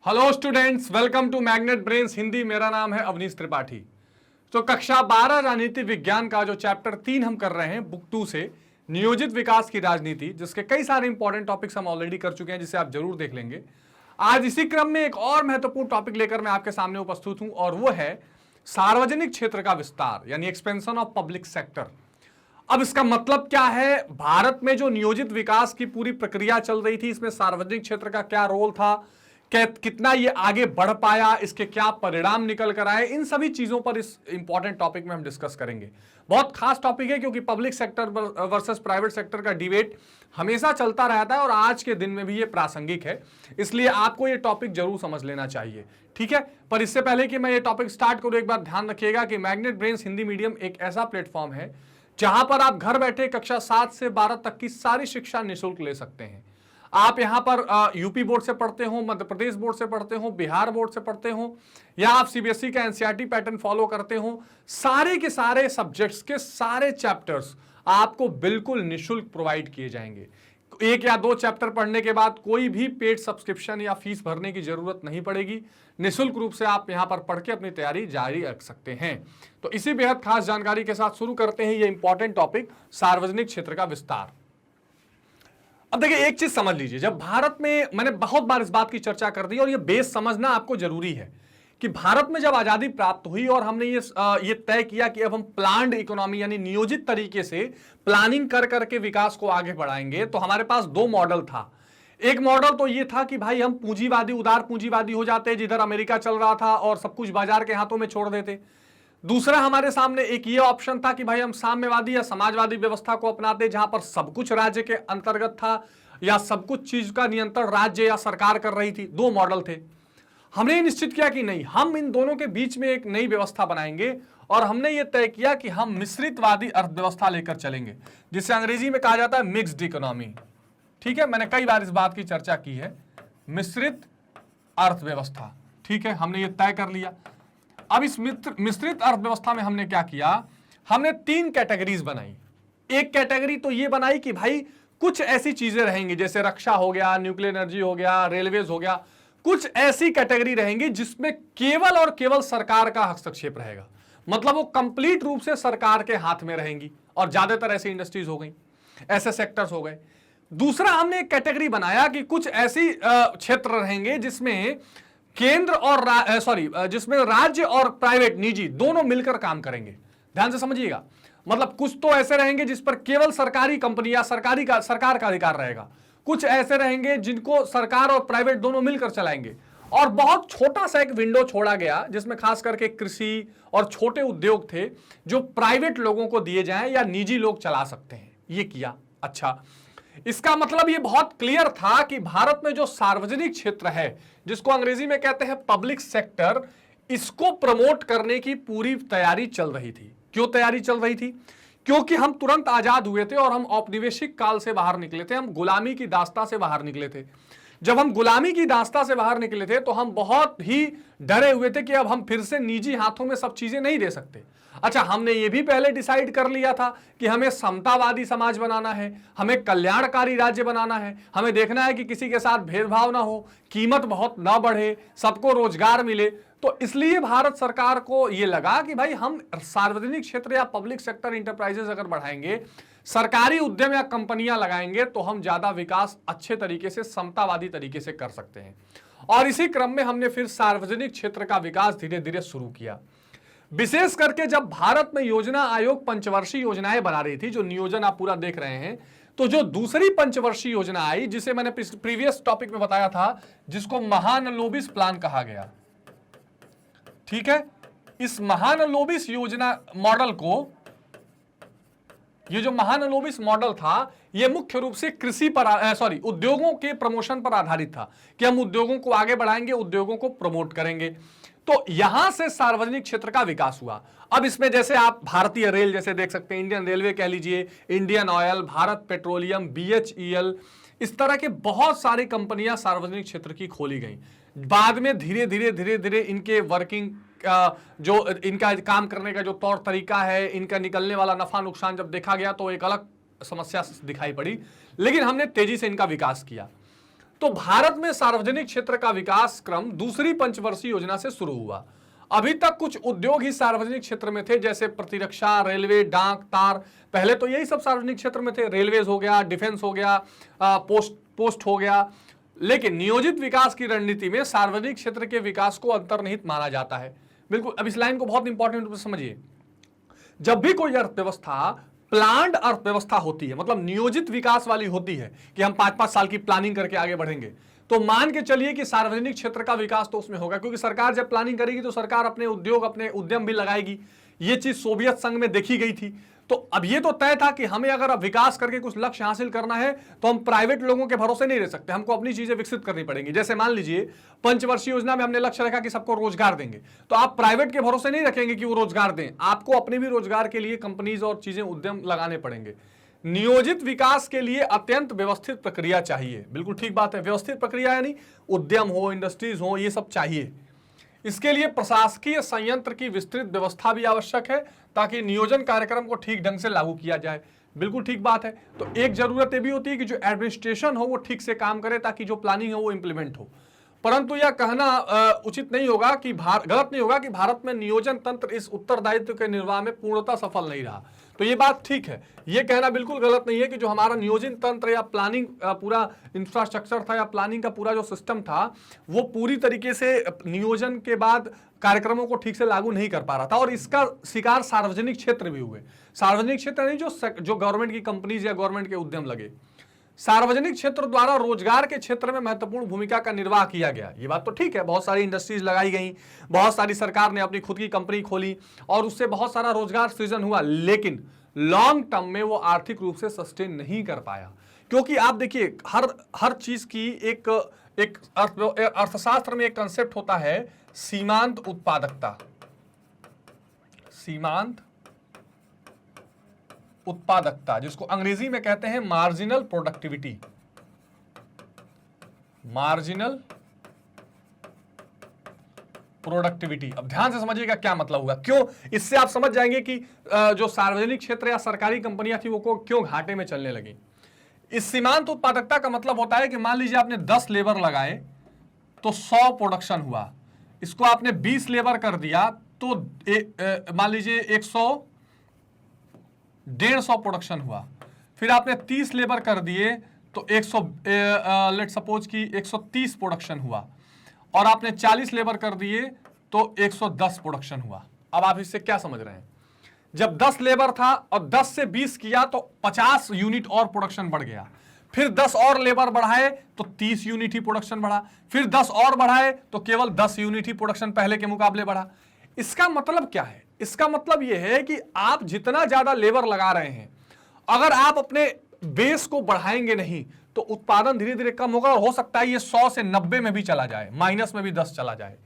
Hello students, welcome to Magnet Brains Hindi. मेरा नाम है अवनीश त्रिपाठी। तो कक्षा 12 राजनीति विज्ञान का जो चैप्टर 3 हम कर रहे हैं बुक 2 से, नियोजित विकास की राजनीति, जिसके कई सारे इंपॉर्टेंट टॉपिक्स हम ऑलरेडी कर चुके हैं, जिसे आप जरूर देख लेंगे। आज इसी क्रम में एक और महत्वपूर्ण टॉपिक लेकर मैं आपके सामने उपस्थित हूं और वो है सार्वजनिक क्षेत्र का विस्तार, यानी एक्सपेंशन ऑफ पब्लिक सेक्टर। अब इसका मतलब क्या है? भारत में जो नियोजित विकास की पूरी प्रक्रिया चल रही थी, इसमें सार्वजनिक क्षेत्र का क्या रोल था, कितना ये आगे बढ़ पाया, इसके क्या परिणाम निकल कर आए, इन सभी चीजों पर इस इंपॉर्टेंट टॉपिक में हम डिस्कस करेंगे। बहुत खास टॉपिक है क्योंकि public sector versus private sector का डिबेट हमेशा चलता रहता है और आज के दिन में भी ये प्रासंगिक है, इसलिए आपको ये टॉपिक जरूर समझ लेना चाहिए, ठीक है। पर इससे पहले कि मैं ये टॉपिक स्टार्ट करूं, एक बात ध्यान रखिएगा कि मैग्नेट ब्रेन्स हिंदी मीडियम एक ऐसा प्लेटफॉर्म है जहां पर आप घर बैठे कक्षा 7 से 12 तक की सारी शिक्षा निःशुल्क ले सकते हैं। आप यहां पर यूपी बोर्ड से पढ़ते हो, मध्य प्रदेश बोर्ड से पढ़ते हो, बिहार बोर्ड से पढ़ते हो, या आप सीबीएसई का एनसीईआरटी पैटर्न फॉलो करते हो, सारे के सारे सब्जेक्ट्स के सारे चैप्टर्स आपको बिल्कुल निःशुल्क प्रोवाइड किए जाएंगे। एक या दो चैप्टर पढ़ने के बाद कोई भी पेड सब्सक्रिप्शन या फीस भरने की जरूरत नहीं पड़ेगी। निःशुल्क रूप से आप यहां पर पढ़ के अपनी तैयारी जारी रख सकते हैं। तो इसी बेहद खास जानकारी के साथ शुरू करते हैं ये इंपॉर्टेंट टॉपिक, सार्वजनिक क्षेत्र का विस्तार। अब देखिए, एक चीज समझ लीजिए, जब भारत में, मैंने बहुत बार इस बात की चर्चा कर दी और ये बेस समझना आपको जरूरी है कि भारत में जब आजादी प्राप्त हुई और हमने ये तय किया कि अब हम प्लान्ड इकोनॉमी यानी नियोजित तरीके से प्लानिंग कर करके विकास को आगे बढ़ाएंगे, तो हमारे पास दो मॉडल था। एक मॉडल तो ये था कि भाई हम पूंजीवादी, उदार पूंजीवादी हो जाते, जिधर अमेरिका चल रहा था और सब कुछ बाजार के हाथों में छोड़ देते। दूसरा हमारे सामने एक ये ऑप्शन था कि भाई हम साम्यवादी या समाजवादी व्यवस्था को अपनाते, जहां पर सब कुछ राज्य के अंतर्गत था या सब कुछ चीज का नियंत्रण राज्य या सरकार कर रही थी। दो मॉडल थे। हमने ये निश्चित किया कि नहीं, हम इन दोनों के बीच में एक नई व्यवस्था बनाएंगे और हमने ये तय किया कि हम मिश्रितवादी अर्थव्यवस्था लेकर चलेंगे, जिसे अंग्रेजी में कहा जाता है मिक्स्ड इकोनॉमी। ठीक है, मैंने कई बार इस बात की चर्चा की है, मिश्रित अर्थव्यवस्था। ठीक है, हमने ये तय कर लिया। अब इस मिश्रित अर्थव्यवस्था में हमने क्या किया, हमने 3 कैटेगरीज बनाई। एक कैटेगरी तो ये बनाई कि भाई कुछ ऐसी चीजें रहेंगी जैसे रक्षा हो गया, न्यूक्लियर एनर्जी हो गया, रेलवेज हो गया, कुछ ऐसी कैटेगरी रहेंगी जिसमें केवल और केवल सरकार का हस्तक्षेप रहेगा, मतलब वो कंप्लीट रूप से सरकार के हाथ में रहेंगी, और ज्यादातर ऐसी इंडस्ट्रीज हो गई, ऐसे सेक्टर्स हो गए। दूसरा हमने एक कैटेगरी बनाया कि कुछ ऐसी क्षेत्र रहेंगे जिसमें केंद्र और जिसमें राज्य और प्राइवेट, निजी, दोनों मिलकर काम करेंगे। ध्यान से समझिएगा, मतलब कुछ तो ऐसे रहेंगे जिस पर केवल सरकारी कंपनी या सरकार का अधिकार रहेगा, कुछ ऐसे रहेंगे जिनको सरकार और प्राइवेट दोनों मिलकर चलाएंगे, और बहुत छोटा सा एक विंडो छोड़ा गया जिसमें खास करके कृषि और छोटे उद्योग थे जो प्राइवेट लोगों को दिए जाएं या निजी लोग चला सकते हैं। ये किया। अच्छा, इसका मतलब ये बहुत क्लियर था कि भारत में जो सार्वजनिक क्षेत्र है, जिसको अंग्रेजी में कहते हैं पब्लिक सेक्टर, इसको प्रमोट करने की पूरी तैयारी चल रही थी। क्यों तैयारी चल रही थी? क्योंकि हम तुरंत आजाद हुए थे और हम औपनिवेशिक काल से बाहर निकले थे, हम गुलामी की दास्ता से बाहर निकले थे। जब हम गुलामी की दास्ता से बाहर निकले थे तो हम बहुत ही डरे हुए थे कि अब हम फिर से निजी हाथों में सब चीजें नहीं दे सकते। अच्छा, हमने ये भी पहले डिसाइड कर लिया था कि हमें समतावादी समाज बनाना है, हमें कल्याणकारी राज्य बनाना है, हमें देखना है कि किसी के साथ भेदभाव ना हो, कीमत बहुत ना बढ़े, सबको रोजगार मिले। तो इसलिए भारत सरकार को यह लगा कि भाई हम सार्वजनिक क्षेत्र या पब्लिक सेक्टर इंटरप्राइजेस अगर बढ़ाएंगे, सरकारी उद्यम या कंपनियां लगाएंगे, तो हम ज्यादा विकास अच्छे तरीके से, समतावादी तरीके से कर सकते हैं। और इसी क्रम में हमने फिर सार्वजनिक क्षेत्र का विकास धीरे धीरे शुरू किया। विशेष करके जब भारत में योजना आयोग पंचवर्षीय योजनाएं बना रही थी, जो नियोजन आप पूरा देख रहे हैं, तो जो दूसरी पंचवर्षीय योजना आई, जिसे मैंने प्रीवियस टॉपिक में बताया था, जिसको महालनोबिस प्लान कहा गया। ठीक है, इस महालनोबिस योजना मॉडल को, ये जो महालनोबिस मॉडल था, ये मुख्य रूप से कृषि पर उद्योगों के प्रमोशन पर आधारित था कि हम उद्योगों को आगे बढ़ाएंगे, उद्योगों को प्रमोट करेंगे। तो यहां से सार्वजनिक क्षेत्र का विकास हुआ। अब इसमें जैसे आप भारतीय रेल जैसे देख सकते हैं, इंडियन रेलवे कह लीजिए, Indian oil, Bharat petroleum, BHEL, इस तरह के बहुत सारी कंपनियां सार्वजनिक क्षेत्र की खोली गई। बाद में धीरे धीरे इनके वर्किंग जो इनका काम करने का जो तौर तरीका है, इनका निकलने वाला नफा नुकसान जब देखा गया तो एक अलग समस्या दिखाई पड़ी, लेकिन हमने तेजी से इनका विकास किया। तो भारत में सार्वजनिक क्षेत्र का विकास क्रम दूसरी पंचवर्षीय योजना से शुरू हुआ। अभी तक कुछ उद्योग ही सार्वजनिक क्षेत्र में थे, जैसे प्रतिरक्षा, रेलवे, डाक, तार। पहले तो यही सब सार्वजनिक क्षेत्र में थे, रेलवेज हो गया, डिफेंस हो गया, पोस्ट हो गया। लेकिन नियोजित विकास की रणनीति में सार्वजनिक क्षेत्र के विकास को अंतर्निहित माना जाता है। बिल्कुल, अब इस लाइन को बहुत इंपॉर्टेंट रूप से समझिए। जब भी कोई अर्थव्यवस्था प्लान्ड अर्थव्यवस्था होती है, मतलब नियोजित विकास वाली होती है कि हम 5-5 साल की प्लानिंग करके आगे बढ़ेंगे, तो मान के चलिए कि सार्वजनिक क्षेत्र का विकास तो उसमें होगा, क्योंकि सरकार जब प्लानिंग करेगी तो सरकार अपने उद्योग, अपने उद्यम भी लगाएगी। ये चीज सोवियत संघ में देखी गई थी। तो अब ये तो तय था कि हमें अगर अब विकास करके कुछ लक्ष्य हासिल करना है तो हम प्राइवेट लोगों के भरोसे नहीं रह सकते, हमको अपनी चीजें विकसित करनी पड़ेंगी। जैसे मान लीजिए पंचवर्षीय योजना में हमने लक्ष्य रखा कि सबको रोजगार देंगे, तो आप प्राइवेट के भरोसे नहीं रखेंगे कि वो रोजगार दें, आपको अपने भी रोजगार के लिए कंपनीज और चीजें, उद्यम लगाने पड़ेंगे। नियोजित विकास के लिए अत्यंत व्यवस्थित प्रक्रिया चाहिए। बिल्कुल ठीक बात है, व्यवस्थित प्रक्रिया यानी उद्यम हो, इंडस्ट्रीज हो, ये सब चाहिए। इसके लिए प्रशासकीय संयंत्र की विस्तृत व्यवस्था भी आवश्यक है ताकि नियोजन कार्यक्रम को ठीक ढंग से लागू किया जाए। बिल्कुल ठीक बात है। तो एक जरूरत ये भी होती है कि जो एडमिनिस्ट्रेशन हो वो ठीक से काम करे ताकि जो प्लानिंग है वो इंप्लीमेंट हो। परंतु यह कहना उचित नहीं होगा कि गलत नहीं होगा कि भारत में नियोजन तंत्र इस उत्तरदायित्व के निर्वाह में पूर्णतः सफल नहीं रहा। तो ये बात ठीक है, ये कहना बिल्कुल गलत नहीं है कि जो हमारा नियोजन तंत्र या प्लानिंग पूरा इंफ्रास्ट्रक्चर था या प्लानिंग का पूरा जो सिस्टम था वो पूरी तरीके से नियोजन के बाद कार्यक्रमों को ठीक से लागू नहीं कर पा रहा था, और इसका शिकार सार्वजनिक क्षेत्र भी हुए। सार्वजनिक क्षेत्र नहीं, जो गवर्नमेंट की कंपनीज या गवर्नमेंट के उद्यम लगे। सार्वजनिक क्षेत्र द्वारा रोजगार के क्षेत्र में महत्वपूर्ण भूमिका का निर्वाह किया गया, ये बात तो ठीक है। बहुत सारी इंडस्ट्रीज लगाई गई, बहुत सारी सरकार ने अपनी खुद की कंपनी खोली और उससे बहुत सारा रोजगार सृजन हुआ, लेकिन लॉन्ग टर्म में वो आर्थिक रूप से सस्टेन नहीं कर पाया। क्योंकि आप देखिए हर चीज की एक अर्थशास्त्र में एक कंसेप्ट होता है सीमांत उत्पादकता। सीमांत उत्पादकता, जिसको अंग्रेजी में कहते हैं मार्जिनल प्रोडक्टिविटी। Marginal productivity. अब ध्यान से समझिएगा क्या मतलब हुआ, क्यों, इससे आप समझ जाएंगे कि जो सार्वजनिक क्षेत्र या सरकारी कंपनियां थी वो क्यों घाटे में चलने लगी। इस सीमांत उत्पादकता का मतलब होता है कि मान लीजिए आपने 10 लेबर लगाए तो 100 प्रोडक्शन हुआ, इसको आपने 20 लेबर कर दिया तो मान लीजिए 150 प्रोडक्शन हुआ। फिर आपने 30 लेबर कर दिए तो 100 लेट सपोज कि 130 प्रोडक्शन हुआ, और आपने 40 लेबर कर दिए तो 110 प्रोडक्शन हुआ। अब आप इससे क्या समझ रहे हैं, जब 10 लेबर था और 10 से 20 किया तो 50 यूनिट और प्रोडक्शन बढ़ गया, फिर 10 और लेबर बढ़ाए तो 30 यूनिट ही प्रोडक्शन बढ़ा, फिर 10 और बढ़ाए तो केवल 10 यूनिट ही प्रोडक्शन पहले के मुकाबले बढ़ा। इसका मतलब क्या है, इसका मतलब यह है कि आप जितना ज्यादा लेबर लगा रहे हैं, अगर आप अपने बेस को बढ़ाएंगे नहीं तो उत्पादन धीरे धीरे कम होगा, और हो सकता है ये 100 से 90 में भी चला जाए, माइनस में भी 10 चला जाए।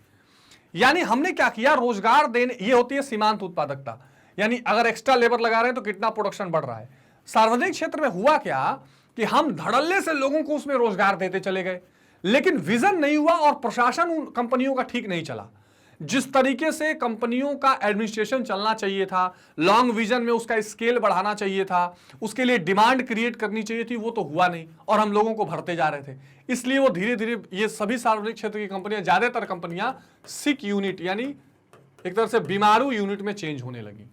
यानी हमने क्या किया, रोजगार देने, ये होती है सीमांत उत्पादकता, यानी अगर एक्स्ट्रा लेबर लगा रहे हैं तो कितना प्रोडक्शन बढ़ रहा है। सार्वजनिक क्षेत्र में हुआ क्या कि हम धड़ल्ले से लोगों को उसमें रोजगार देते चले गए, लेकिन विजन नहीं हुआ और प्रशासन उन कंपनियों का ठीक नहीं चला। जिस तरीके से कंपनियों का एडमिनिस्ट्रेशन चलना चाहिए था, लॉन्ग विजन में उसका स्केल बढ़ाना चाहिए था, उसके लिए डिमांड क्रिएट करनी चाहिए थी, वो तो हुआ नहीं और हम लोगों को भरते जा रहे थे। इसलिए वो धीरे धीरे ये सभी सार्वजनिक क्षेत्र की कंपनियां, ज्यादातर कंपनियां सिक यूनिट यानी एक तरह से बीमारू यूनिट में चेंज होने लगी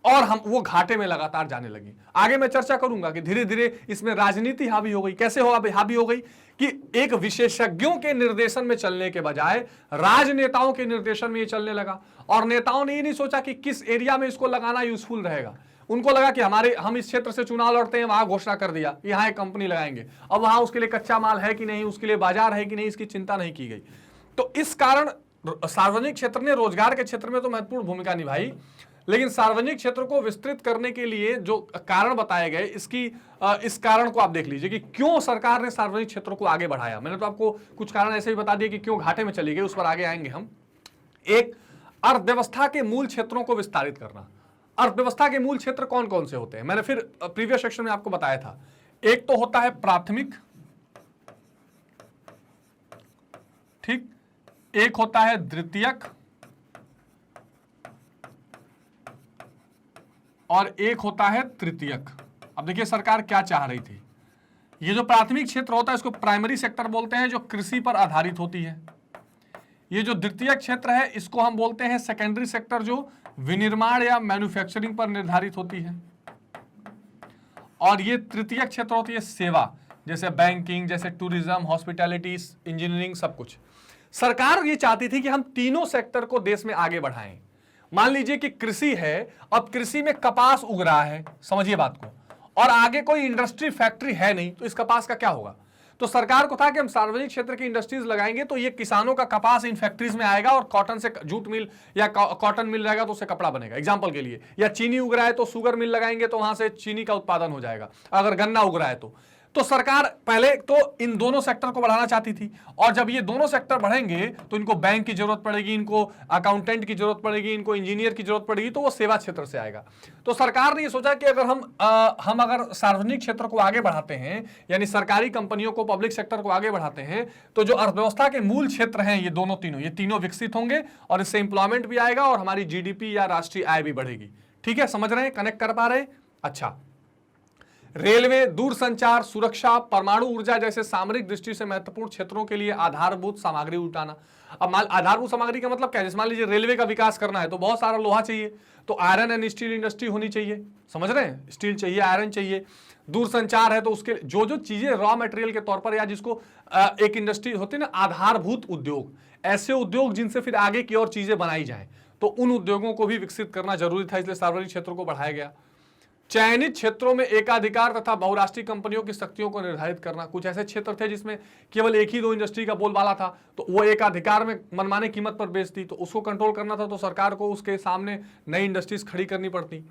और हम वो घाटे में लगातार जाने लगी। आगे मैं चर्चा करूंगा कि धीरे धीरे इसमें राजनीति हावी हो गई। कैसे हावी हो गई कि एक विशेषज्ञों के निर्देशन में चलने के बजाय राजनेताओं के निर्देशन में ये चलने लगा, और नेताओं ने ये नहीं सोचा कि किस एरिया में इसको लगाना यूजफुल रहेगा। उनको लगा कि हम इस क्षेत्र से चुनाव लड़ते हैं, वहां घोषणा कर दिया कि यहाँ एक कंपनी लगाएंगे, अब वहां उसके लिए कच्चा माल है कि नहीं, उसके लिए बाजार है कि नहीं, इसकी चिंता नहीं की गई। तो इस कारण सार्वजनिक क्षेत्र ने रोजगार के क्षेत्र में तो महत्वपूर्ण भूमिका निभाई, लेकिन सार्वजनिक क्षेत्र को विस्तृत करने के लिए जो कारण बताए गए, इस कारण को आप देख लीजिए कि क्यों सरकार ने सार्वजनिक क्षेत्रों को आगे बढ़ाया। मैंने तो आपको कुछ कारण ऐसे ही बता दिए कि क्यों घाटे में चली गई, उस पर आगे आएंगे हम। एक, अर्थव्यवस्था के मूल क्षेत्रों को विस्तारित करना। अर्थव्यवस्था के मूल क्षेत्र कौन कौन से होते हैं, मैंने फिर प्रीवियस सेक्शन में आपको बताया था। एक तो होता है प्राथमिक, ठीक, एक होता है द्वितीयक, और एक होता है तृतीयक। अब देखिए सरकार क्या चाह रही थी, ये जो प्राथमिक क्षेत्र होता है इसको प्राइमरी सेक्टर बोलते हैं, जो कृषि पर आधारित होती है। ये जो द्वितीय क्षेत्र है इसको हम बोलते हैं सेकेंडरी सेक्टर, जो विनिर्माण या मैन्युफैक्चरिंग पर निर्धारित होती है। और ये तृतीय क्षेत्र होती है सेवा, जैसे बैंकिंग, जैसे टूरिज्म, हॉस्पिटैलिटी, इंजीनियरिंग, सब कुछ। सरकार ये चाहती थी कि हम तीनों सेक्टर को देश में आगे बढ़ाएं। मान लीजिए कि कृषि है, अब कृषि में कपास उग रहा है, समझिए बात को, और आगे कोई इंडस्ट्री फैक्ट्री है नहीं, तो इस कपास का क्या होगा? तो सरकार को था कि हम सार्वजनिक क्षेत्र की इंडस्ट्रीज लगाएंगे तो ये किसानों का कपास इन फैक्ट्रीज में आएगा और कॉटन से जूट मिल या कॉटन मिल रहेगा तो उससे कपड़ा बनेगा, एग्जांपल के लिए। या चीनी उग रहा है तो शुगर मिल लगाएंगे तो वहां से चीनी का उत्पादन हो जाएगा, अगर गन्ना उग रहा है तो सरकार पहले तो इन दोनों सेक्टर को बढ़ाना चाहती थी। और जब ये दोनों सेक्टर बढ़ेंगे तो इनको बैंक की जरूरत पड़ेगी, इनको अकाउंटेंट की जरूरत पड़ेगी, इनको इंजीनियर की जरूरत पड़ेगी, तो वो सेवा क्षेत्र से आएगा। तो सरकार ने ये सोचा कि अगर हम अगर सार्वजनिक क्षेत्र को आगे बढ़ाते हैं, यानी सरकारी कंपनियों को, पब्लिक सेक्टर को आगे बढ़ाते हैं, तो जो अर्थव्यवस्था के मूल क्षेत्र हैं ये तीनों विकसित होंगे और इससे इंप्लॉयमेंट भी आएगा और हमारी जीडीपी या राष्ट्रीय आय भी बढ़ेगी। ठीक है, समझ रहे हैं, कनेक्ट कर पा रहे हैं? अच्छा, रेलवे, दूरसंचार, सुरक्षा, परमाणु ऊर्जा जैसे सामरिक दृष्टि से महत्वपूर्ण क्षेत्रों के लिए आधारभूत सामग्री उठाना। अब आधारभूत सामग्री का मतलब क्या है? जैसे मान लीजिए रेलवे का विकास करना है तो बहुत सारा लोहा चाहिए, तो आयरन एंड स्टील इंडस्ट्री होनी चाहिए, समझ रहे हैं, स्टील चाहिए, आयरन चाहिए। दूरसंचार है तो उसके जो चीजें रॉ मटेरियल के तौर पर, या जिसको एक इंडस्ट्री होती है ना, आधारभूत उद्योग, ऐसे उद्योग जिनसे फिर आगे की और चीजें बनाई जाए, तो उन उद्योगों को भी विकसित करना जरूरी था, इसलिए सार्वजनिक क्षेत्रों को बढ़ाया गया। चयनित क्षेत्रों में एकाधिकार तथा बहुराष्ट्रीय कंपनियों की शक्तियों को निर्धारित करना। कुछ ऐसे क्षेत्र थे जिसमें केवल एक ही दो इंडस्ट्री का बोलबाला था, तो वो एकाधिकार में मनमाने कीमत पर बेचती, तो उसको कंट्रोल करना था, तो सरकार को उसके सामने नई इंडस्ट्रीज खड़ी करनी पड़ती।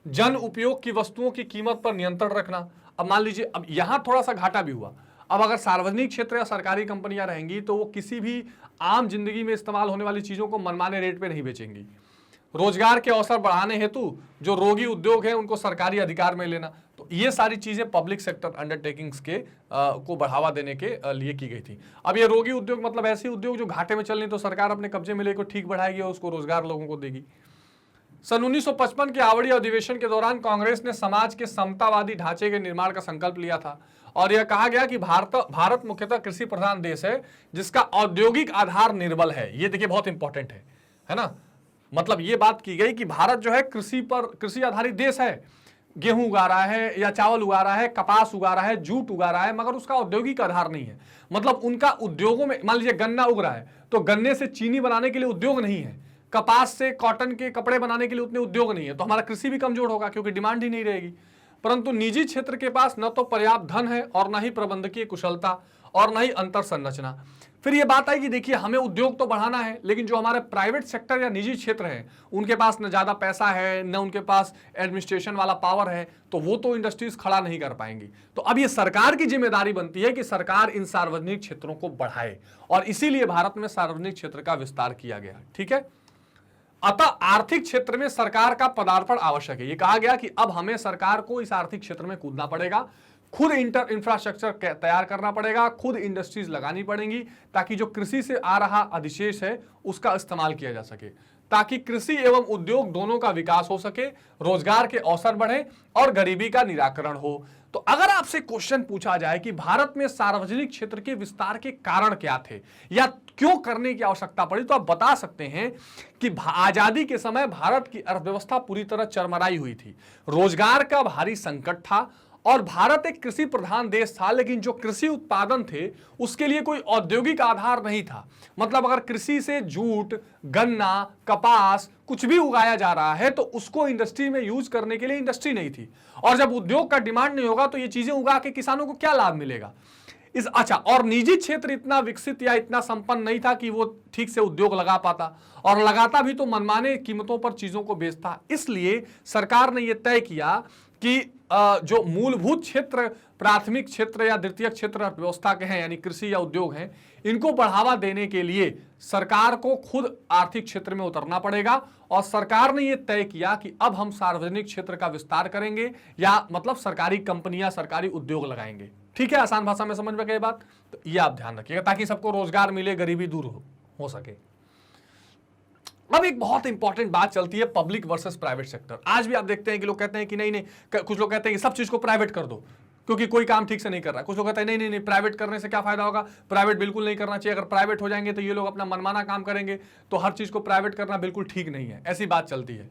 जन उपयोग की वस्तुओं की कीमत पर नियंत्रण रखना। अब मान लीजिए, अब यहां थोड़ा सा घाटा भी हुआ। अब अगर सार्वजनिक क्षेत्र या सरकारी कंपनियां रहेंगी तो वो किसी भी आम जिंदगी में इस्तेमाल होने वाली चीजों को मनमाने रेट पे नहीं बेचेंगी। रोजगार के अवसर बढ़ाने हेतु जो रोगी उद्योग है उनको सरकारी अधिकार में लेना, तो ये सारी चीजें पब्लिक सेक्टर अंडरटेकिंग्स के को बढ़ावा देने के लिए की गई थी। अब ये रोगी उद्योग मतलब ऐसे उद्योग जो घाटे में चल रही, तो सरकार अपने कब्जे में लेकर ठीक बढ़ाएगी और उसको रोजगार लोगों को देगी। सन 1955 के आवड़ी अधिवेशन के दौरान कांग्रेस ने समाज के समतावादी ढांचे के निर्माण का संकल्प लिया था और यह कहा गया कि भारत मुख्यतः कृषि प्रधान देश है जिसका औद्योगिक आधार निर्बल है। ये देखिए बहुत इंपॉर्टेंट है ना, मतलब ये बात की गई कि भारत जो है कृषि आधारित देश है, गेहूं उगा रहा है या चावल उगा रहा है, कपास उगा रहा है, जूट उगा रहा है, मगर उसका औद्योगिक आधार नहीं है। मतलब उनका उद्योगों में, मान लीजिए गन्ना उग रहा है तो गन्ने से चीनी बनाने के लिए उद्योग नहीं है, कपास से कॉटन के कपड़े बनाने के लिए उतने उद्योग नहीं है, तो हमारा कृषि भी कमजोर होगा क्योंकि डिमांड ही नहीं रहेगी। परंतु निजी क्षेत्र के पास न तो पर्याप्त धन है और न ही प्रबंधकीय कुशलता और न ही अंतर संरचना। फिर ये बात आई कि देखिए हमें उद्योग तो बढ़ाना है, लेकिन जो हमारे प्राइवेट सेक्टर या निजी क्षेत्र है उनके पास न ज्यादा पैसा है, न उनके पास एडमिनिस्ट्रेशन वाला पावर है, तो वो तो इंडस्ट्रीज खड़ा नहीं कर पाएंगी। तो अब ये सरकार की जिम्मेदारी बनती है कि सरकार इन सार्वजनिक क्षेत्रों को बढ़ाए, और इसीलिए भारत में सार्वजनिक क्षेत्र का विस्तार किया गया। ठीक है, अतः आर्थिक क्षेत्र में सरकार का पदार्पण आवश्यक है। ये कहा गया कि अब हमें सरकार को इस आर्थिक क्षेत्र में कूदना पड़ेगा, खुद इंफ्रास्ट्रक्चर तैयार करना पड़ेगा, खुद इंडस्ट्रीज लगानी पड़ेंगी, ताकि जो कृषि से आ रहा अधिशेष है उसका इस्तेमाल किया जा सके, ताकि कृषि एवं उद्योग दोनों का विकास हो सके, रोजगार के अवसर बढ़े और गरीबी का निराकरण हो। तो अगर आपसे क्वेश्चन पूछा जाए कि भारत में सार्वजनिक क्षेत्र के विस्तार के कारण क्या थे या क्यों करने की आवश्यकता पड़ी, तो आप बता सकते हैं कि आजादी के समय भारत की अर्थव्यवस्था पूरी तरह चरमराई हुई थी, रोजगार का भारी संकट था और भारत एक कृषि प्रधान देश था, लेकिन जो कृषि उत्पादन थे उसके लिए कोई औद्योगिक आधार नहीं था। मतलब अगर कृषि से जूट, गन्ना, कपास कुछ भी उगाया जा रहा है तो उसको इंडस्ट्री में यूज करने के लिए इंडस्ट्री नहीं थी, और जब उद्योग का डिमांड नहीं होगा तो ये चीजें उगा के किसानों को क्या लाभ मिलेगा। अच्छा, और निजी क्षेत्र इतना विकसित या इतना संपन्न नहीं था कि वो ठीक से उद्योग लगा पाता, और लगाता भी तो मनमाने कीमतों पर चीजों को बेचता। इसलिए सरकार ने यह तय किया कि जो मूलभूत क्षेत्र, प्राथमिक क्षेत्र या द्वितीय क्षेत्र अर्थव्यवस्था के हैं, यानी कृषि या उद्योग हैं, इनको बढ़ावा देने के लिए सरकार को खुद आर्थिक क्षेत्र में उतरना पड़ेगा। और सरकार ने यह तय किया कि अब हम सार्वजनिक क्षेत्र का विस्तार करेंगे, या मतलब सरकारी कंपनियां, सरकारी उद्योग लगाएंगे। ठीक है, आसान भाषा में समझ में गई बात, तो ये आप ध्यान रखिएगा ताकि सबको रोजगार मिले, गरीबी दूर हो सके। अब एक बहुत इंपॉर्टेंट बात चलती है पब्लिक वर्सेस प्राइवेट सेक्टर। आज भी आप देखते हैं कि लोग कहते हैं कि नहीं, कुछ लोग कहते हैं कि सब चीज को प्राइवेट कर दो, क्योंकि कोई काम ठीक से नहीं कर रहा है। कुछ लोग कहते हैं नहीं नहीं नहीं, प्राइवेट करने से क्या फायदा होगा, प्राइवेट बिल्कुल नहीं करना चाहिए, अगर प्राइवेट हो जाएंगे तो ये लोग अपना मनमाना काम करेंगे, तो हर चीज को प्राइवेट करना बिल्कुल ठीक नहीं है, ऐसी बात चलती है।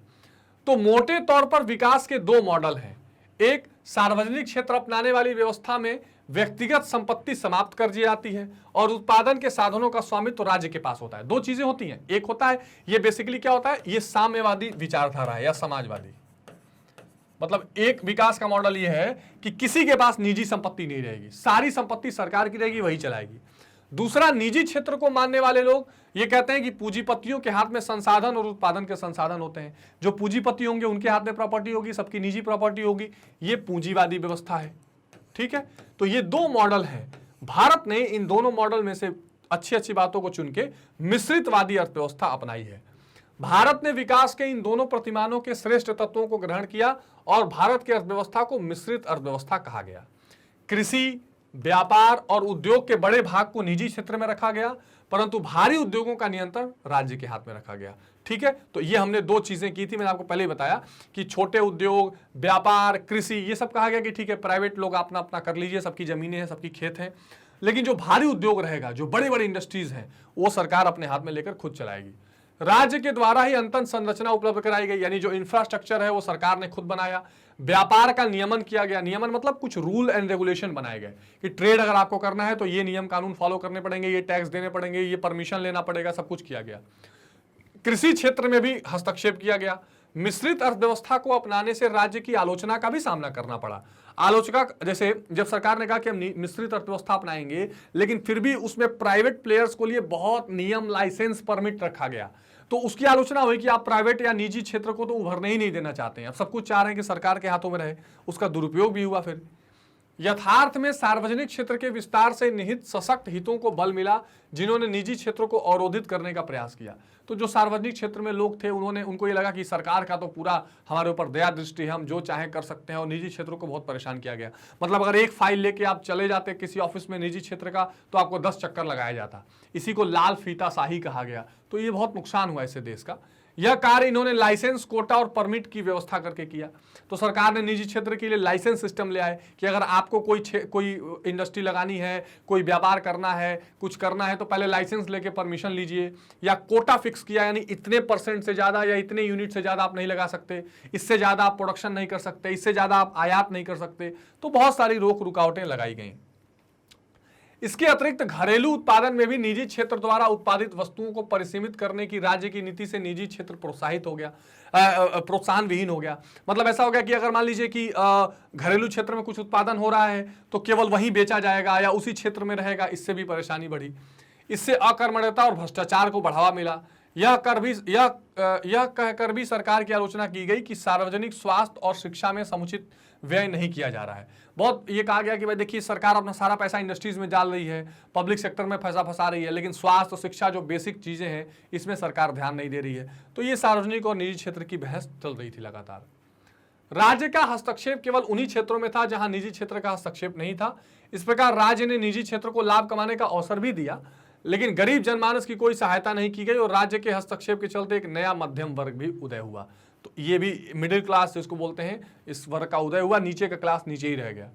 तो मोटे तौर पर विकास के दो मॉडल हैं। एक, सार्वजनिक क्षेत्र अपनाने वाली व्यवस्था में व्यक्तिगत संपत्ति समाप्त कर दी जाती है और उत्पादन के साधनों का स्वामित्व राज्य के पास होता है। दो चीजें होती हैं, एक होता है ये बेसिकली क्या होता है, ये साम्यवादी विचारधारा है या समाजवादी। मतलब एक विकास का मॉडल ये है कि किसी के पास निजी संपत्ति नहीं रहेगी, सारी संपत्ति सरकार की रहेगी, वही चलाएगी। दूसरा, निजी क्षेत्र को मानने वाले लोग ये कहते हैं कि पूंजीपतियों के हाथ में संसाधन और उत्पादन के संसाधन होते हैं, जो पूंजीपति होंगे उनके हाथ में प्रॉपर्टी होगी, सबकी निजी प्रॉपर्टी होगी, ये पूंजीवादी व्यवस्था है। ठीक है, तो ये दो मॉडल हैं। भारत ने इन दोनों मॉडल में से अच्छी अच्छी बातों को चुन के मिश्रितवादी अर्थव्यवस्था अपनाई है। भारत ने विकास के इन दोनों प्रतिमानों के श्रेष्ठ तत्वों को ग्रहण किया और भारत की अर्थव्यवस्था को मिश्रित अर्थव्यवस्था कहा गया। कृषि, व्यापार और उद्योग के बड़े भाग को निजी क्षेत्र में रखा गया, परंतु भारी उद्योगों का नियंत्रण राज्य के हाथ में रखा गया। ठीक है, तो ये हमने दो चीजें की थी, मैंने आपको पहले ही बताया कि छोटे उद्योग, व्यापार, कृषि, ये सब कहा गया कि ठीक है प्राइवेट लोग अपना अपना कर लीजिए, सबकी जमीनें हैं, सबकी खेत हैं, लेकिन जो भारी उद्योग रहेगा, जो बड़ी बड़ी इंडस्ट्रीज हैं, वो सरकार अपने हाथ में लेकर खुद चलाएगी। राज्य के द्वारा ही अंतन संरचना उपलब्ध कराई गई, यानी जो इंफ्रास्ट्रक्चर है वो सरकार ने खुद बनाया। व्यापार का नियमन किया गया, नियमन मतलब कुछ रूल एंड रेगुलेशन बनाए गए कि ट्रेड अगर आपको करना है तो ये नियम कानून फॉलो करने पड़ेंगे, ये टैक्स देने पड़ेंगे, ये परमिशन लेना पड़ेगा, सब कुछ किया गया। कृषि क्षेत्र में भी हस्तक्षेप किया गया। मिश्रित अर्थव्यवस्था को अपनाने से राज्य की आलोचना का भी सामना करना पड़ा। आलोचना जैसे जब सरकार ने कहा कि हम मिश्रित अर्थव्यवस्था अपनाएंगे, लेकिन फिर भी उसमें प्राइवेट प्लेयर्स को लिए बहुत नियम, लाइसेंस, परमिट रखा गया, तो उसकी आलोचना हुई कि आप प्राइवेट या निजी क्षेत्र को तो उभरने ही नहीं देना चाहते हैं, अब सब कुछ चाह रहे हैं कि सरकार के हाथों में रहे, उसका दुरुपयोग भी हुआ। फिर यथार्थ में सार्वजनिक क्षेत्र के विस्तार से निहित सशक्त हितों को बल मिला, जिन्होंने निजी क्षेत्रों को अवरोधित करने का प्रयास किया। तो जो सार्वजनिक क्षेत्र में लोग थे, उनको ये लगा कि सरकार का तो पूरा हमारे ऊपर दया दृष्टि है, हम जो चाहे कर सकते हैं, और निजी क्षेत्रों को बहुत परेशान किया गया। मतलब अगर एक फाइल लेके आप चले जाते किसी ऑफिस में निजी क्षेत्र का, तो आपको 10 चक्कर लगाया जाता। इसी को लाल फीताशाही कहा गया। तो ये बहुत नुकसान हुआ इससे देश का। यह कार्य इन्होंने लाइसेंस, कोटा और परमिट की व्यवस्था करके किया। तो सरकार ने निजी क्षेत्र के लिए लाइसेंस सिस्टम ले आए कि अगर आपको कोई इंडस्ट्री लगानी है, कोई व्यापार करना है, कुछ करना है, तो पहले लाइसेंस लेके परमिशन लीजिए। या कोटा फिक्स किया, यानी इतने % से ज़्यादा या इतने यूनिट से ज़्यादा आप नहीं लगा सकते, इससे ज़्यादा आप प्रोडक्शन नहीं कर सकते, इससे ज़्यादा आप आयात नहीं कर सकते। तो बहुत सारी रोक रुकावटें लगाई गई। इसके अतिरिक्त घरेलू उत्पादन में भी निजी क्षेत्र द्वारा उत्पादित वस्तुओं को परिसीमित करने की राज्य की नीति से निजी क्षेत्र प्रोत्साहित हो गया, प्रोत्साहन विहीन हो गया। मतलब ऐसा हो गया कि अगर मान लीजिए कि घरेलू क्षेत्र में कुछ उत्पादन हो रहा है तो केवल वहीं बेचा जाएगा या उसी क्षेत्र में रहेगा, इससे भी परेशानी बढ़ी। इससे अकर्मण्यता और भ्रष्टाचार को बढ़ावा मिला। यह कहकर भी सरकार की आलोचना की गई कि सार्वजनिक स्वास्थ्य और शिक्षा में समुचित व्यय नहीं किया जा रहा है। बहुत ये कहा गया कि भाई देखिए सरकार अपना सारा पैसा इंडस्ट्रीज में डाल रही है, पब्लिक सेक्टर में पैसा फंसा रही है, लेकिन स्वास्थ्य और शिक्षा जो बेसिक चीजें हैं इसमें सरकार ध्यान नहीं दे रही है। तो ये सार्वजनिक और निजी क्षेत्र की बहस चल रही थी लगातार। राज्य का हस्तक्षेप केवल उन्हीं क्षेत्रों में था जहां निजी क्षेत्र का हस्तक्षेप नहीं था। इस प्रकार राज्य ने निजी क्षेत्र को लाभ कमाने का अवसर भी दिया, लेकिन गरीब जनमानस की कोई सहायता नहीं की गई और राज्य के हस्तक्षेप के चलते एक नया मध्यम वर्ग भी उदय हुआ। तो ये भी मिडिल क्लास जिसको बोलते हैं, इस वर्ग का उदय हुआ। नीचे का क्लास नीचे ही रह गया।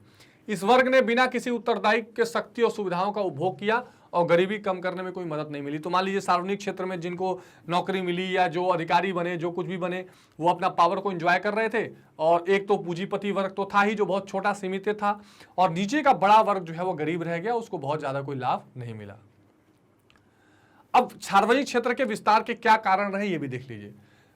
इस वर्ग ने बिना किसी उत्तरदायित्व के शक्ति और सुविधाओं का उपभोग किया और गरीबी कम करने में कोई मदद नहीं मिली। तो मान लीजिए सार्वजनिक क्षेत्र में जिनको नौकरी मिली या जो अधिकारी बने, जो कुछ भी बने, वो अपना पावर को एंजॉय कर रहे थे। और एक तो पूंजीपति वर्ग तो था ही जो बहुत छोटा सीमित था, और नीचे का बड़ा वर्ग जो है वो गरीब रह गया, उसको बहुत ज्यादा कोई लाभ नहीं मिला। अब सार्वजनिक क्षेत्र के विस्तार के क्या कारण रहे ये भी देख लीजिए।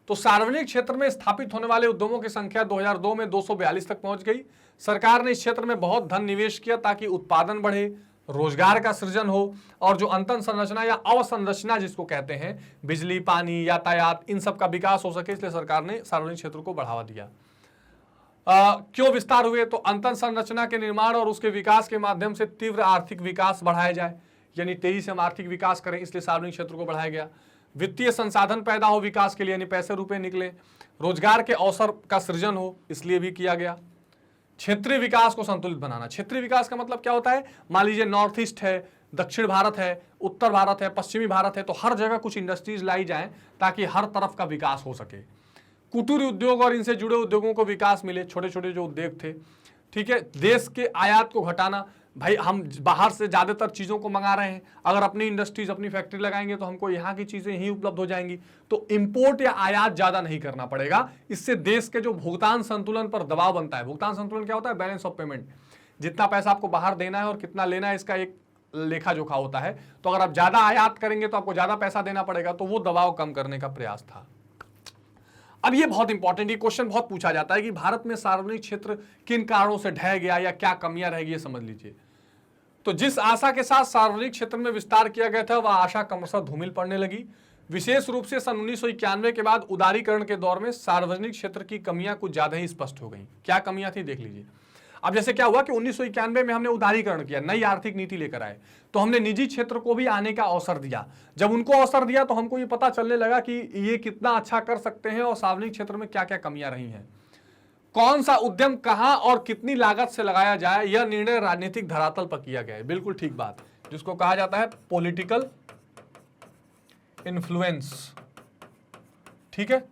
तो सार्वजनिक क्षेत्र में स्थापित होने वाले उद्योगों की संख्या 2002 में 242 तक पहुंच गई। सरकार ने इस क्षेत्र में बहुत धन निवेश किया ताकि उत्पादन बढ़े, रोजगार का सृजन हो, और जो अंतन संरचना या अवसंरचना जिसको कहते हैं, बिजली, पानी, यातायात, इन सब का विकास हो सके, इसलिए सरकार ने सार्वजनिक क्षेत्र को बढ़ावा दिया। क्यों विस्तार हुए? तो अंतन संरचना के निर्माण और उसके विकास के माध्यम से तीव्र आर्थिक विकास बढ़ाया जाए, यानी तेजी से हम आर्थिक विकास करें, इसलिए सार्वजनिक क्षेत्र को बढ़ाया गया। वित्तीय संसाधन पैदा हो विकास के लिए, यानी पैसे रुपए निकले, रोजगार के अवसर का सृजन हो, इसलिए भी किया गया। क्षेत्रीय विकास को संतुलित बनाना। क्षेत्रीय विकास का मतलब क्या होता है? मान लीजिए नॉर्थ ईस्ट है, दक्षिण भारत है, उत्तर भारत है, पश्चिमी भारत है, तो हर जगह कुछ इंडस्ट्रीज लाई जाएं ताकि हर तरफ का विकास हो सके। कुटीर उद्योग और इनसे जुड़े उद्योगों को विकास मिले, छोटे छोटे जो उद्योग थे। ठीक है, देश के आयात को घटाना, भाई हम बाहर से ज्यादातर चीजों को मंगा रहे हैं, अगर अपनी इंडस्ट्रीज अपनी फैक्ट्री लगाएंगे तो हमको यहाँ की चीजें ही उपलब्ध हो जाएंगी, तो इंपोर्ट या आयात ज्यादा नहीं करना पड़ेगा। इससे देश के जो भुगतान संतुलन पर दबाव बनता है, भुगतान संतुलन क्या होता है, बैलेंस ऑफ पेमेंट, जितना पैसा आपको बाहर देना है और कितना लेना है इसका एक लेखा जोखा होता है। तो अगर आप ज्यादा आयात करेंगे तो आपको ज्यादा पैसा देना पड़ेगा, तो वो दबाव कम करने का प्रयास था। अब ये बहुत इंपॉर्टेंट, ये क्वेश्चन बहुत पूछा जाता है कि भारत में सार्वजनिक क्षेत्र किन कारणों से ढह गया या क्या कमियां रहेगी, ये समझ लीजिए। तो जिस आशा के साथ सार्वजनिक क्षेत्र में विस्तार किया गया था, वह आशा क्रमशः धूमिल पड़ने लगी। विशेष रूप से सन 1991 के बाद उदारीकरण के दौर में सार्वजनिक क्षेत्र की कमियां कुछ ज्यादा ही स्पष्ट हो गई। क्या कमियां थी, देख लीजिए। अब जैसे क्या हुआ कि 1991 में हमने उदारीकरण किया, नई आर्थिक नीति लेकर आए, तो हमने निजी क्षेत्र को भी आने का अवसर दिया। जब उनको अवसर दिया तो हमको ये पता चलने लगा कि ये कितना अच्छा कर सकते हैं और सार्वजनिक क्षेत्र में क्या क्या कमियां रही हैं। कौन सा उद्यम कहां और कितनी लागत से लगाया जाए, यह निर्णय राजनीतिक धरातल पर किया गया है। बिल्कुल ठीक बात, जिसको कहा जाता है पॉलिटिकल इन्फ्लुएंस। ठीक है,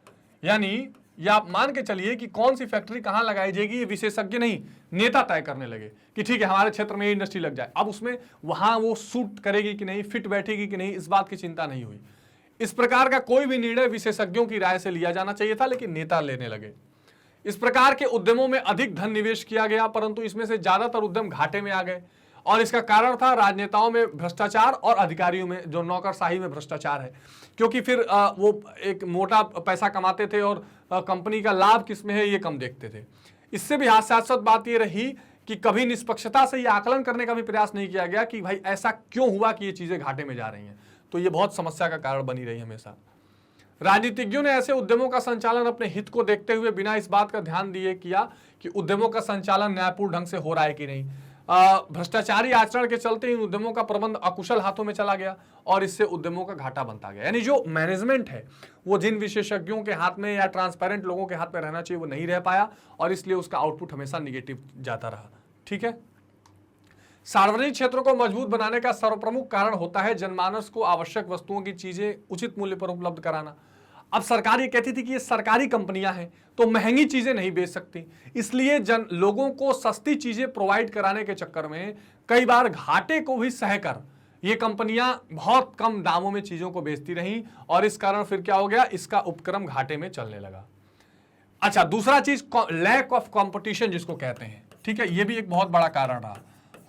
यानी या आप मान के चलिए कि कौन सी फैक्ट्री कहां लगाई जाएगी, ये विशेषज्ञ नहीं, नेता तय करने लगे कि ठीक है हमारे क्षेत्र में ये इंडस्ट्री लग जाए। अब उसमें वहां वो सूट करेगी कि नहीं, फिट बैठेगी कि नहीं, इस बात की चिंता नहीं हुई। इस प्रकार का कोई भी निर्णय विशेषज्ञों की राय से लिया जाना चाहिए था, लेकिन नेता लेने लगे। इस प्रकार के उद्यमों में अधिक धन निवेश किया गया, परंतु इसमें से ज्यादातर उद्यम घाटे में आ गए, और इसका कारण था राजनेताओं में भ्रष्टाचार और अधिकारियों में जो नौकरशाही में भ्रष्टाचार है। क्योंकि फिर वो एक मोटा पैसा कमाते थे और कंपनी का लाभ किसमें है ये कम देखते थे। इससे भी हास्यास्पद बात ये रही कि कभी निष्पक्षता से ये आकलन करने का भी प्रयास नहीं किया गया कि भाई ऐसा क्यों हुआ कि ये चीजें घाटे में जा रही हैं। तो ये बहुत समस्या का कारण बनी रही हमेशा। राजनीतिज्ञों ने ऐसे उद्यमों का संचालन अपने हित को देखते हुए बिना इस बात का ध्यान दिए किया कि उद्यमों का संचालन न्यायपूर्ण ढंग से हो रहा है कि नहीं। भ्रष्टाचारी आचरण के चलते इन उद्यमों का प्रबंध अकुशल हाथों में चला गया और इससे उद्यमों का घाटा बनता गया। यानी जो मैनेजमेंट है वो जिन विशेषज्ञों के हाथ में या ट्रांसपेरेंट लोगों के हाथ में रहना चाहिए वो नहीं रह पाया, और इसलिए उसका आउटपुट हमेशा निगेटिव जाता रहा। ठीक है, सार्वजनिक क्षेत्रों को मजबूत बनाने का सर्वप्रमुख कारण होता है जनमानस को आवश्यक वस्तुओं की चीजें उचित मूल्य पर उपलब्ध कराना। अब सरकार ये कहती थी कि ये सरकारी कंपनियां हैं तो महंगी चीजें नहीं बेच सकती, इसलिए लोगों को सस्ती चीजें प्रोवाइड कराने के चक्कर में कई बार घाटे को भी सहकर ये कंपनियां बहुत कम दामों में चीजों को बेचती रहीं, और इस कारण फिर क्या हो गया, इसका उपक्रम घाटे में चलने लगा। अच्छा, दूसरा चीज लैक ऑफ कंपटीशन जिसको कहते हैं। ठीक है, ये भी एक बहुत बड़ा कारण रहा।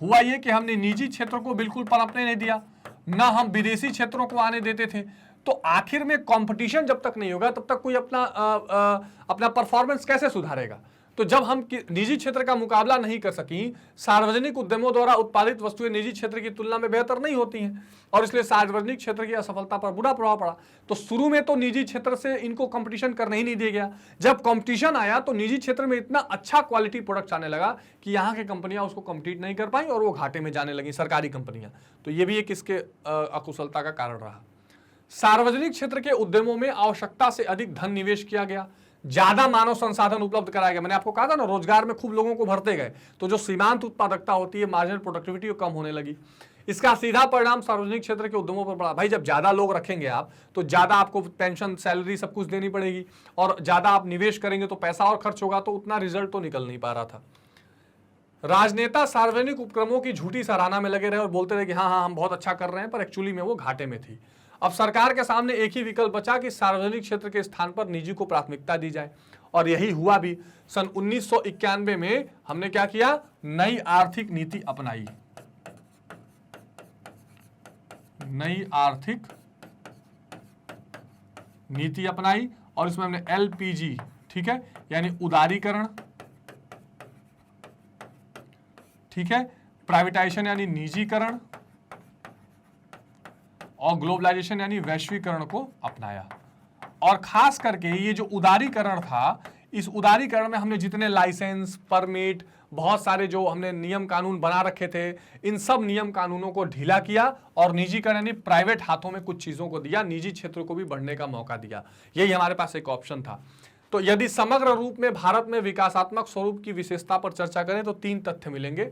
हुआ ये कि हमने निजी क्षेत्रों को बिल्कुल पनपने नहीं दिया, ना हम विदेशी क्षेत्रों को आने देते थे। तो आखिर में कंपटीशन जब तक नहीं होगा तब तक कोई अपना परफॉर्मेंस कैसे सुधारेगा। तो जब हम निजी क्षेत्र का मुकाबला नहीं कर सकी, सार्वजनिक उद्यमों द्वारा उत्पादित वस्तुएं निजी क्षेत्र की तुलना में बेहतर नहीं होती हैं, और इसलिए सार्वजनिक क्षेत्र की असफलता पर बुरा प्रभाव पड़ा। तो शुरू में तो निजी क्षेत्र से इनको कंपटीशन करने ही नहीं दिया गया। जब कंपटीशन आया तो निजी क्षेत्र में इतना अच्छा क्वालिटी प्रोडक्ट आने लगा कि यहाँ की कंपनियां उसको कम्पीट नहीं कर पाई और वो घाटे में जाने लगी, सरकारी कंपनियां। तो ये भी एक इसके अकुशलता का कारण रहा। सार्वजनिक क्षेत्र के उद्यमों में आवश्यकता से अधिक धन निवेश किया गया, ज्यादा मानव संसाधन उपलब्ध कराया गया। मैंने आपको कहा था ना, रोजगार में खूब लोगों को भरते गए, तो जो सीमांत उत्पादकता होती है, मार्जिनल प्रोडक्टिविटी, वो कम होने लगी। इसका सीधा परिणाम सार्वजनिक क्षेत्र के उद्यमों पर पड़ा। भाई जब ज्यादा लोग रखेंगे आप तो ज्यादा आपको पेंशन, सैलरी सब कुछ देनी पड़ेगी, और ज्यादा आप निवेश करेंगे तो पैसा और खर्च होगा, तो उतना रिजल्ट तो निकल नहीं पा रहा था। राजनेता सार्वजनिक उपक्रमों की झूठी सराहना में लगे रहे और बोलते रहे कि हाँ हाँ हम बहुत अच्छा कर रहे हैं, पर एक्चुअली में वो घाटे में थी। अब सरकार के सामने एक ही विकल्प बचा कि सार्वजनिक क्षेत्र के स्थान पर निजी को प्राथमिकता दी जाए, और यही हुआ भी। सन 1991 में हमने क्या किया, नई आर्थिक नीति अपनाई। नई आर्थिक नीति अपनाई और इसमें हमने एलपीजी, ठीक है, यानी उदारीकरण, ठीक है, प्राइवेटाइजेशन यानी निजीकरण, और ग्लोबलाइजेशन यानी वैश्वीकरण को अपनाया। और खास करके ये जो उदारीकरण था, इस उदारीकरण में हमने जितने लाइसेंस, परमिट, बहुत सारे जो हमने नियम कानून बना रखे थे, इन सब नियम कानूनों को ढीला किया और निजीकरण यानी प्राइवेट हाथों में कुछ चीजों को दिया, निजी क्षेत्रों को भी बढ़ने का मौका दिया। यही हमारे पास एक ऑप्शन था। तो यदि समग्र रूप में भारत में विकासात्मक स्वरूप की विशेषता पर चर्चा करें तो 3 तथ्य मिलेंगे।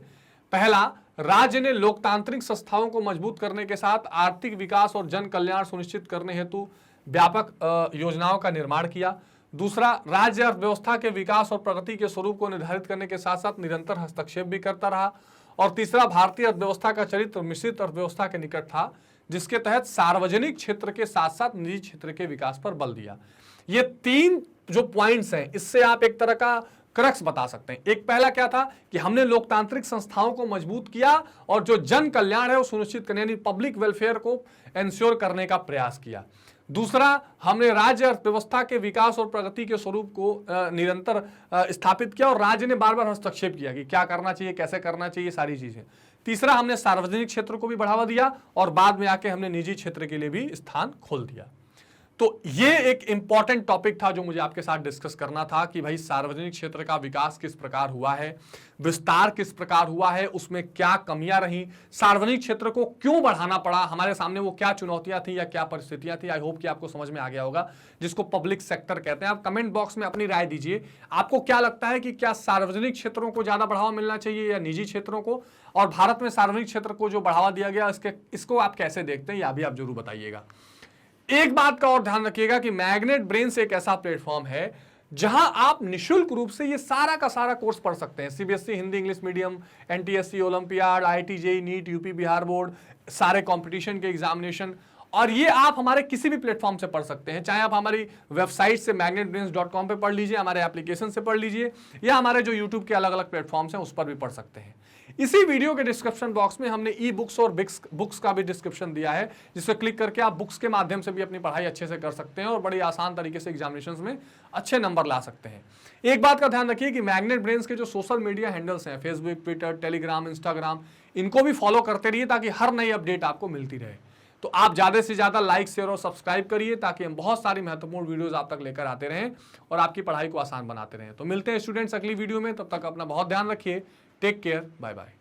पहला, राज्य ने लोकतांत्रिक संस्थाओं को मजबूत करने के साथ आर्थिक विकास और जन कल्याण सुनिश्चित करने हेतु व्यापक योजनाओं का निर्माण किया। दूसरा, राज्य अर्थव्यवस्था के विकास और प्रगति के स्वरूप को निर्धारित करने के साथ साथ निरंतर हस्तक्षेप भी करता रहा। और तीसरा, भारतीय अर्थव्यवस्था का चरित्र मिश्रित अर्थव्यवस्था के निकट था, जिसके तहत सार्वजनिक क्षेत्र के साथ साथ निजी क्षेत्र के विकास पर बल दिया। ये 3 जो पॉइंट्स हैं, इससे आप एक तरह का क्रक्स बता सकते हैं। एक पहला क्या था कि हमने लोकतांत्रिक संस्थाओं को मजबूत किया और जो जन कल्याण है वो सुनिश्चित करने, यानी पब्लिक वेलफेयर को एंश्योर करने का प्रयास किया। दूसरा, हमने राज्य अर्थव्यवस्था के विकास और प्रगति के स्वरूप को निरंतर स्थापित किया और राज्य ने बार बार हस्तक्षेप किया कि क्या करना चाहिए, कैसे करना चाहिए, सारी चीजें। तीसरा, हमने सार्वजनिक क्षेत्र को भी बढ़ावा दिया और बाद में आके हमने निजी क्षेत्र के लिए भी स्थान खोल दिया। तो ये एक इंपॉर्टेंट टॉपिक था जो मुझे आपके साथ डिस्कस करना था कि भाई सार्वजनिक क्षेत्र का विकास किस प्रकार हुआ है, विस्तार किस प्रकार हुआ है, उसमें क्या कमियां रही, सार्वजनिक क्षेत्र को क्यों बढ़ाना पड़ा, हमारे सामने वो क्या चुनौतियां थी या क्या परिस्थितियां थी। आई होप कि आपको समझ में आ गया होगा, जिसको पब्लिक सेक्टर कहते हैं। आप कमेंट बॉक्स में अपनी राय दीजिए, आपको क्या लगता है कि क्या सार्वजनिक क्षेत्रों को ज्यादा बढ़ावा मिलना चाहिए या निजी क्षेत्रों को, और भारत में सार्वजनिक क्षेत्र को जो बढ़ावा दिया गया इसको आप कैसे देखते हैं, यह भी आप जरूर बताइएगा। एक बात का और ध्यान रखिएगा कि मैग्नेट ब्रेन्स एक ऐसा प्लेटफॉर्म है जहां आप निशुल्क रूप से ये सारा का सारा कोर्स पढ़ सकते हैं। CBSE, Hindi English medium, NTSC, olympiad, IIT JEE, NEET, UP Bihar board, सारे कंपटीशन के एग्जामिनेशन, और ये आप हमारे किसी भी प्लेटफॉर्म से पढ़ सकते हैं। चाहे आप हमारी वेबसाइट से magnetbrains.com पे पढ़ लीजिए, हमारे एप्लीकेशन से पढ़ लीजिए, या हमारे जो यूट्यूब के अलग अलग प्लेटफॉर्म्स हैं उस पर भी पढ़ सकते हैं। इसी वीडियो के डिस्क्रिप्शन बॉक्स में हमने ई बुक्स और बुक्स का भी डिस्क्रिप्शन दिया है, जिससे क्लिक करके आप बुक्स के माध्यम से भी अपनी पढ़ाई अच्छे से कर सकते हैं और बड़ी आसान तरीके से एग्जामिनेशंस में अच्छे नंबर ला सकते हैं। एक बात का ध्यान रखिए कि मैग्नेट ब्रेन्स के जो सोशल मीडिया हैंडल्स हैं, फेसबुक, ट्विटर, टेलीग्राम, इंस्टाग्राम, इनको भी फॉलो करते रहिए ताकि हर नई अपडेट आपको मिलती रहे। तो आप ज्यादा से ज्यादा लाइक, शेयर और सब्सक्राइब करिए ताकि हम बहुत सारी महत्वपूर्ण वीडियोस आप तक लेकर आते रहें और आपकी पढ़ाई को आसान बनाते रहें। तो मिलते हैं स्टूडेंट्स अगली वीडियो में, तब तक अपना बहुत ध्यान रखिए। Take care, bye bye.